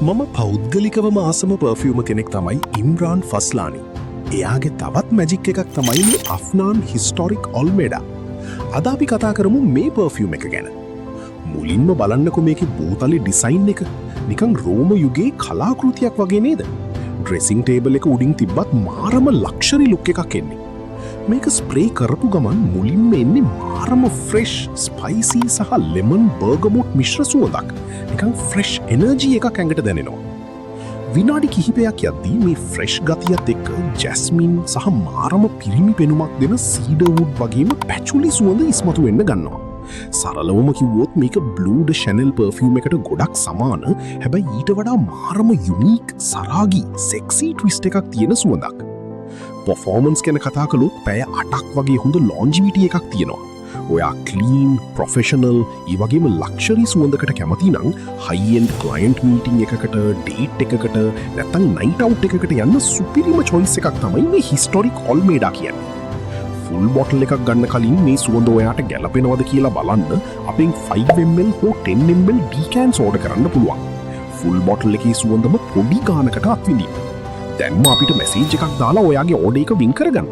මම පෞද්ගලිකවම ආසම පර්ෆියුම කෙනෙක් තමයි ඉම්රාන් ෆස්ලානි. එයාගේ තවත් මැජික් එකක් තමයි මේ අෆ්නාන් හිස්ටොරික් ඔල්මෙඩා. අද අපි කතා කරමු මේ පර්ෆියුම් එක ගැන. මුලින්ම බලන්නකො මේකේ බෝතලේ ඩිසයින් එක නිකන් රෝම යුගයේ කලාකෘතියක් වගේ නේද? ඩ්‍රෙසිං ටේබල් එක උඩින් තිබ්බත් මාරම ලක්ෂරි ලුක් එකක් එන්නේ. මේක ස්ප්‍රේ කරපු ගමන් මුලින්ම එන්නේ මාරම ෆ්‍රෙෂ්, ස්පයිසි සහ ලෙමන් බර්ගමොට් මිශ්‍ර සුවඳක්. නිකන් ෆ්‍රෙෂ් එනර්ජි එකක් ඇඟට දැනෙනවා. විනාඩි කිහිපයක් යද්දී මේ ෆ්‍රෙෂ් ගතියත් එක්ක ජැස්මින් සහ මාරම පිරිමි පෙනුමක් දෙන සීඩර්වුඩ් වගේම පැචුලි සුවඳ ඉස්මතු වෙන්න ගන්නවා. සරලවම කිව්වොත් මේක බ්ලූ ද ෂැනෙල් පර්ෆියුම් එකට ගොඩක් සමාන, හැබැයි ඊට වඩා මාරම යුනීක්, සරාගී, සෙක්සි ට්විස්ට් එකක් තියෙන සුවඳක්. පර්ෆෝමන්ස් ගැන කතා කළොත් පැය 8ක් වගේ හොඳ ලොන්ජිවිටි එකක් තියෙනවා. ඔයා ක්ලීන්, ප්‍රොෆෙෂනල්, ඒ වගේම ලක්ෂරි සුවඳකට කැමති නම් හයි-එන්ඩ් ක්ලයන්ට් මීටින් එකකට, ඩේට් එකකට නැත්නම් නයිට් අවුට් එකකට යන්න සුපිරිම චොයිස් එකක් තමයි මේ හිස්ටොරික් ඔල්මේඩා කියන්නේ. ෆුල් බොටල් එකක් ගන්න කලින් මේ සුවඳ ඔයාට ගැලපෙනවද කියලා බලන්න අපෙන් 5ml හෝ 10ml ඩීකෑන්ස් ඕඩර් කරන්න පුළුවන්. ෆුල් බොටල් එකේ සුවඳම පොඩි ගානකට අත්විඳින්න. දැන්ම අපිට මැසේජ් එකක් දාලා ඔයාගේ ඕඩර් එක වින් කරගන්න.